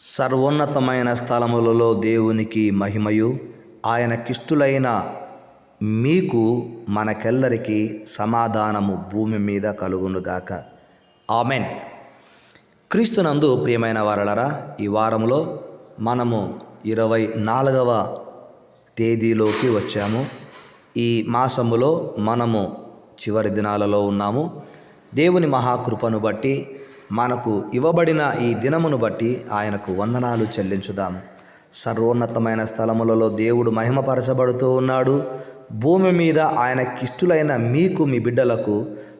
సర్వోన్నతమైన స్థలములలో దేవునికి మహిమయు, ఆయనకిష్టులైన మీకు మనకెల్లరికి సమాధానము భూమి మీద కలుగునుగాక. ఆమెన్. క్రీస్తునందు ప్రియమైన వారలారా, ఈ వారంలో మనము 24వ తేదీలోకి వచ్చాము. ఈ మాసములో మనము చివరి దినాలలో ఉన్నాము. దేవుని మహాకృపను బట్టి, మనకు ఇవ్వబడిన ఈ దినమును బట్టి ఆయనకు వందనాలు చెల్లించుదాం. సర్వోన్నతమైన స్థలములలో దేవుడు మహిమపరచబడుతూ ఉన్నాడు. భూమి మీద ఆయనకిష్టులైన మీకు, మీ బిడ్డలకు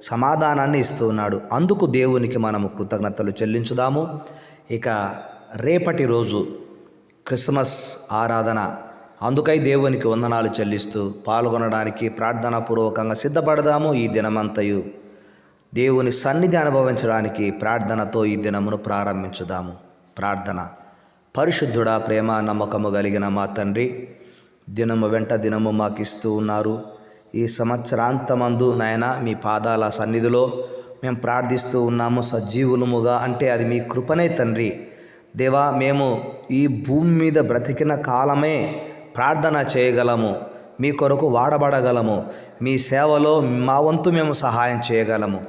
సమాధానాన్ని ఇస్తూ ఉన్నాడు. అందుకు దేవునికి మనము కృతజ్ఞతలు చెల్లించుదాము. ఇక రేపటి రోజు క్రిస్మస్ ఆరాధన, అందుకై దేవునికి వందనాలు చెల్లిస్తూ పాల్గొనడానికి ప్రార్థనాపూర్వకంగా సిద్ధపడదాము. ఈ దినమంతయు దేవుని సన్నిధి అనుభవించడానికి ప్రార్థనతో ఈ దినమును ప్రారంభించుదాము. ప్రార్థన. పరిశుద్ధుడా, ప్రేమ నమ్మకము కలిగిన మా తండ్రి, దినము వెంట దినము మాకిస్తూ ఉన్నారు. ఈ సంవత్సరాంతమందు నాయన మీ పాదాల సన్నిధిలో మేము ప్రార్థిస్తూ ఉన్నాము. సజీవులముగా అంటే అది మీ కృపనే తండ్రి. దేవా, మేము ఈ భూమి మీద బ్రతికిన కాలమే ప్రార్థన చేయగలము, మీ కొరకు వాడబడగలము, మీ సేవలో మా వంతు మేము సహాయం చేయగలము.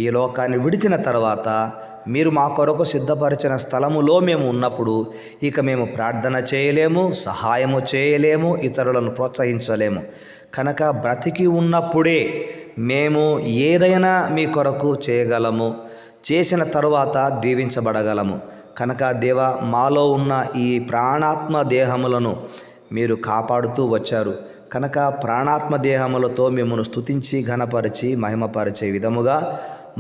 ఈ లోకాన్ని విడిచిన తర్వాత మీరు మా కొరకు సిద్ధపరిచిన స్థలములో మేము ఉన్నప్పుడు ఇక మేము ప్రార్థన చేయలేము, సహాయము చేయలేము, ఇతరులను ప్రోత్సహించలేము. కనుక బ్రతికి ఉన్నప్పుడే మేము ఏదైనా మీ కొరకు చేయగలము, చేసిన తరువాత దీవించబడగలము. కనుక దేవా, మాలో ఉన్న ఈ ప్రాణాత్మ దేహములను మీరు కాపాడుతూ వచ్చారు. కనుక ప్రాణాత్మ దేహములతో మిమ్మల్ని స్తుతించి ఘనపరిచి మహిమపరిచే విధముగా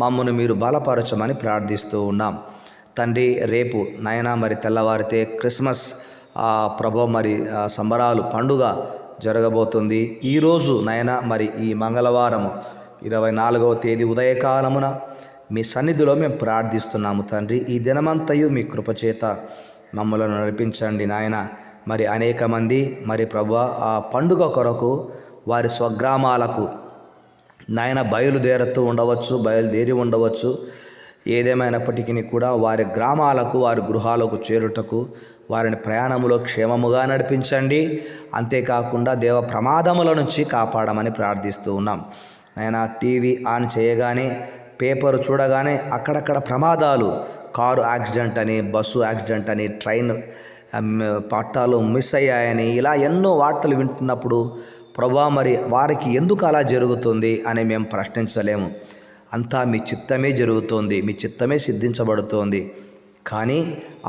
మమ్మను మీరు బలపరచమని ప్రార్థిస్తూ ఉన్నాం తండ్రి. రేపు నాయన మరి తెల్లవారితే క్రిస్మస్ ప్రభు మరి సంబరాలు పండుగ జరగబోతుంది. ఈరోజు నాయన మరి ఈ మంగళవారము 24వ తేదీ ఉదయకాలమున మీ సన్నిధిలో మేము ప్రార్థిస్తున్నాము తండ్రి. ఈ దినమంతయు మీ కృపచేత మమ్మలను నడిపించండి నాయన. మరి అనేక మంది మరి ప్రభువా ఆ పండుగ కొరకు వారి స్వగ్రామాలకు నాయన బయలుదేరి ఉండవచ్చు. ఏదేమైనప్పటికీ కూడా వారి గ్రామాలకు, వారి గృహాలకు చేరుటకు వారిని ప్రయాణములో క్షేమముగా నడిపించండి. అంతేకాకుండా దేవ ప్రమాదముల నుంచి కాపాడమని ప్రార్థిస్తూ ఉన్నాం నాయన. టీవీ ఆన్ చేయగానే, పేపర్ చూడగానే అక్కడక్కడ ప్రమాదాలు, కారు యాక్సిడెంట్ అని, బస్సు యాక్సిడెంట్ అని, ట్రైన్ పట్టాలు మిస్ అయ్యాయని, ఇలా ఎన్నో వార్తలు వింటున్నప్పుడు ప్రభువా మరి వారికి ఎందుకు అలా జరుగుతుంది అని మేము ప్రశ్నించలేము. అంతా మీ చిత్తమే జరుగుతోంది, మీ చిత్తమే సిద్ధించబడుతోంది. కానీ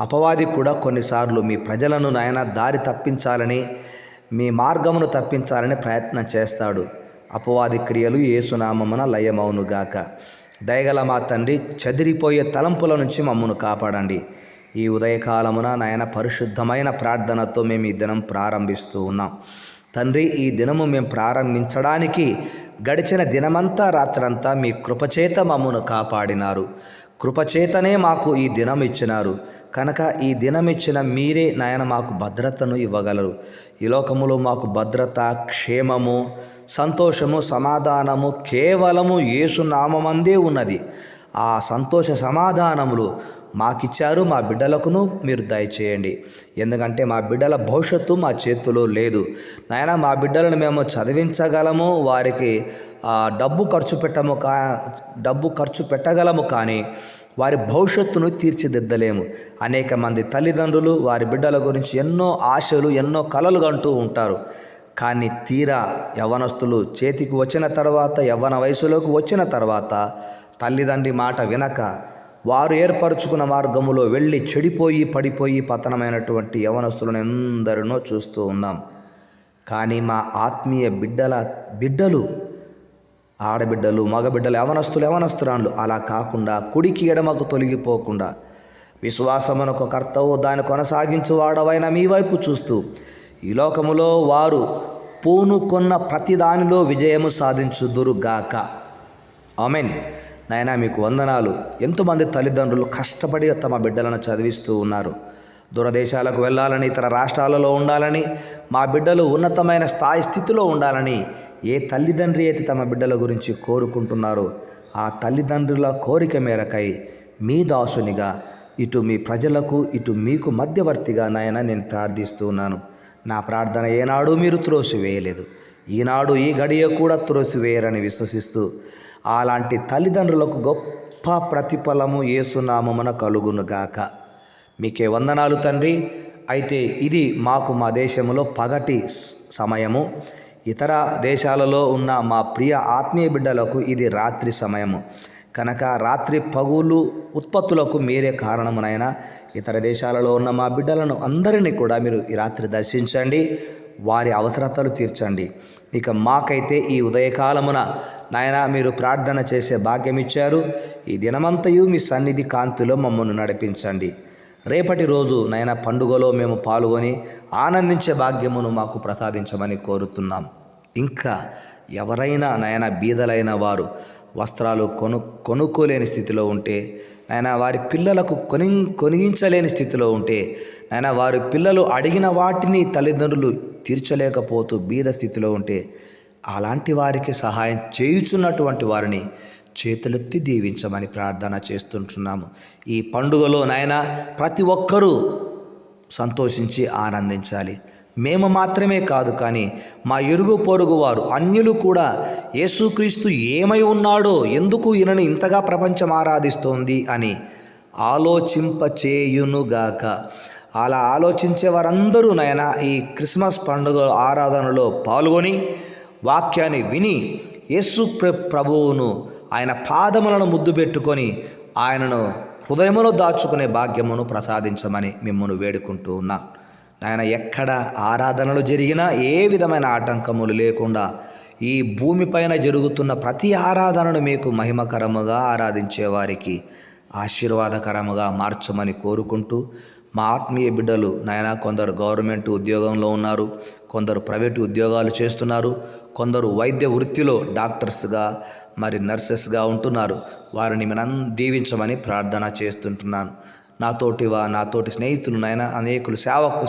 అపవాది కూడా కొన్నిసార్లు మీ ప్రజలను నాయన దారి తప్పించాలని, మీ మార్గమును తప్పించాలని ప్రయత్నం చేస్తాడు. అపవాది క్రియలు యేసునామమున లయమవునుగాక. దయగల మా తండ్రి, చెదిరిపోయే తలంపుల నుంచి మమ్మను కాపాడండి. ఈ ఉదయకాలమున నాయన పరిశుద్ధమైన ప్రార్థనతో మేము ఈ దినం ప్రారంభిస్తూ ఉన్నాం తండ్రి. ఈ దినము మేము ప్రారంభించడానికి గడిచిన దినమంతా రాత్రంతా మీ కృపచేత మమ్మను కాపాడినారు. కృపచేతనే మాకు ఈ దినం ఇచ్చినారు. కనుక ఈ దినం ఇచ్చిన మీరే నాయన మాకు భద్రతను ఇవ్వగలరు. ఈ లోకములో మాకు భద్రత, క్షేమము, సంతోషము, సమాధానము కేవలము యేసు నామమందే ఉన్నది. ఆ సంతోష సమాధానములు మాకిచ్చారు. మా బిడ్డలకును మీరు దయచేయండి. ఎందుకంటే మా బిడ్డల భవిష్యత్తు మా చేతిలో లేదు నాయన. మా బిడ్డలను మేము చదివించగలము, వారికి డబ్బు ఖర్చు పెట్టగలము, కానీ వారి భవిష్యత్తును తీర్చిదిద్దలేము. అనేక మంది తల్లిదండ్రులు వారి బిడ్డల గురించి ఎన్నో ఆశలు, ఎన్నో కలలు కంటూ ఉంటారు. కానీ తీరా యవ్వనస్తులు చేతికి వచ్చిన తర్వాత, యవ్వన వయసులోకి వచ్చిన తర్వాత తల్లిదండ్రి మాట వినక వారు ఏర్పరచుకున్న మార్గములో వెళ్ళి చెడిపోయి పడిపోయి పతనమైనటువంటి యవ్వనస్తులను ఎందరినో చూస్తూ ఉన్నాం. కానీ మా ఆత్మీయ బిడ్డలు, ఆడబిడ్డలు, మగబిడ్డలు, యవనస్తురాళ్ళు అలా కాకుండా కుడికి ఎడమకు తొలగిపోకుండా విశ్వాసమునకు కర్తవు దాన్ని కొనసాగించు వాడవైన మీ వైపు చూస్తూ ఈ లోకములో వారు పూనుకొన్న ప్రతి దానిలో విజయము సాధించుదురుగాక. ఆమెన్. నాయనా, మీకు వందనాలు. ఎంతోమంది తల్లిదండ్రులు కష్టపడి తమ బిడ్డలను చదివిస్తూ ఉన్నారు. దూరదేశాలకు వెళ్ళాలని, ఇతర రాష్ట్రాలలో ఉండాలని, మా బిడ్డలు ఉన్నతమైన స్థితిలో ఉండాలని ఏ తల్లిదండ్రి అయితే తమ బిడ్డల గురించి కోరుకుంటున్నారో ఆ తల్లిదండ్రుల కోరిక మేరకై మీ దాసునిగా ఇటు మీ ప్రజలకు ఇటు మీకు మధ్యవర్తిగా నాయన నేను ప్రార్థిస్తున్నాను. నా ప్రార్థన ఏనాడు మీరు త్రోసివేయలేదు, ఈనాడు ఈ గడియ కూడా త్రోసివేయరని విశ్వసిస్తూ అలాంటి తల్లిదండ్రులకు గొప్ప ప్రతిఫలము యేసునామమున కలుగునుగాక. మీకే వందనాలు తండ్రి. అయితే ఇది మాకు మా దేశంలో పగటి సమయము, ఇతర దేశాలలో ఉన్న మా ప్రియ ఆత్మీయ బిడ్డలకు ఇది రాత్రి సమయము కనుక రాత్రి పగులు ఉత్పత్తులకు మీరే కారణమునైనా ఇతర దేశాలలో ఉన్న మా బిడ్డలను అందరినీ కూడా మీరు ఈ రాత్రి దర్శించండి, వారి అవసరతలు తీర్చండి. ఇక మాకైతే ఈ ఉదయకాలమున నాయన మీరు ప్రార్థన చేసే భాగ్యం ఇచ్చారు. ఈ దినమంతయు మీ సన్నిధి కాంతిలో మమ్మల్ని నడిపించండి. రేపటి రోజు నాయన పండుగలో మేము పాల్గొని ఆనందించే భాగ్యమును మాకు ప్రసాదించమని కోరుతున్నాం. ఇంకా ఎవరైనా నాయన బీదలైన వారు వస్త్రాలు కొనుక్కోలేని స్థితిలో ఉంటే, నాయన వారి పిల్లలకు కొనిగించలేని స్థితిలో ఉంటే, నాయన వారి పిల్లలు అడిగిన వాటిని తల్లిదండ్రులు తీర్చలేకపోతూ బీద స్థితిలో ఉంటే, అలాంటి వారికి సహాయం చేయుచున్నటువంటి వారిని చేతులెత్తి దీవించమని ప్రార్థన చేస్తుంటున్నాము. ఈ పండుగలో నాయన ప్రతి ఒక్కరూ సంతోషించి ఆనందించాలి. మేము మాత్రమే కాదు, కానీ మా ఇరుగు పొరుగు వారు అన్యులు కూడా యేసుక్రీస్తు ఏమై ఉన్నాడో, ఎందుకు ఈయనను ఇంతగా ప్రపంచం ఆరాధిస్తోంది అని ఆలోచింపచేయునుగాక. అలా ఆలోచించే వారందరూ నాయన ఈ క్రిస్మస్ పండుగ ఆరాధనలో పాల్గొని వాక్యాన్ని విని యేసు ప్రభువును ఆయన పాదములను ముద్దు పెట్టుకొని ఆయనను హృదయములో దాచుకునే భాగ్యమును ప్రసాదించమని మిమ్మల్ని వేడుకుంటూ ఉన్నా. ఆయన ఎక్కడ ఆరాధనలు జరిగినా ఏ విధమైన ఆటంకములు లేకుండా ఈ భూమిపైన జరుగుతున్న ప్రతి ఆరాధనను మీకు మహిమకరముగా ఆరాధించే వారికి ఆశీర్వాదకరముగా మార్చమని కోరుకుంటూ, మా ఆత్మీయ బిడ్డలు నాయన కొందరు గవర్నమెంట్ ఉద్యోగంలో ఉన్నారు, కొందరు ప్రైవేటు ఉద్యోగాలు చేస్తున్నారు, కొందరు వైద్య వృత్తిలో డాక్టర్స్గా మరి నర్సెస్గా ఉంటున్నారు. వారిని మనం దీవించమని ప్రార్థన చేస్తుంటున్నాను. నాతోటి స్నేహితులు నాయన అనేకులు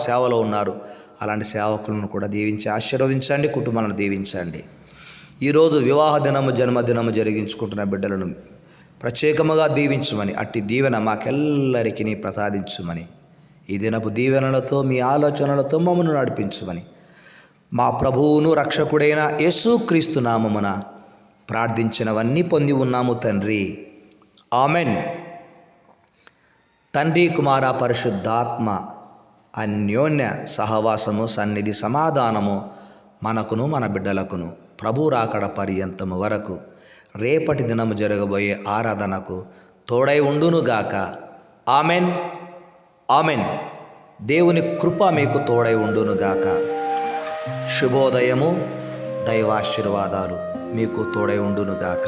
సేవలో ఉన్నారు. అలాంటి సేవకులను కూడా దీవించి ఆశీర్వదించండి, కుటుంబాలను దీవించండి. ఈరోజు వివాహ దినము జన్మదినము జరిగించుకుంటున్న బిడ్డలను ప్రత్యేకముగా దీవించమని, అట్టి దీవెన మాకెల్లరికీ ప్రసాదించుమని, ఈ దినపు దీవెనలతో మీ ఆలోచనలతో మమ్మను నడిపించమని మా ప్రభువును రక్షకుడైన యేసుక్రీస్తు నామమున ప్రార్థించినవన్నీ పొంది ఉన్నాము తండ్రి. ఆమెన్. తండ్రి కుమార పరిశుద్ధాత్మ అన్యోన్య సహవాసము సన్నిధి సమాధానము మనకును మన బిడ్డలకును ప్రభు రాకడ పర్యంతము వరకు రేపటి దినము జరగబోయే ఆరాధనకు తోడై ఉండునుగాక. ఆమెన్. ఆమెన్. దేవుని కృప మీకు తోడై ఉండునుగాక. శుభోదయము. దైవాశీర్వాదాలు మీకు తోడై ఉండునుగాక.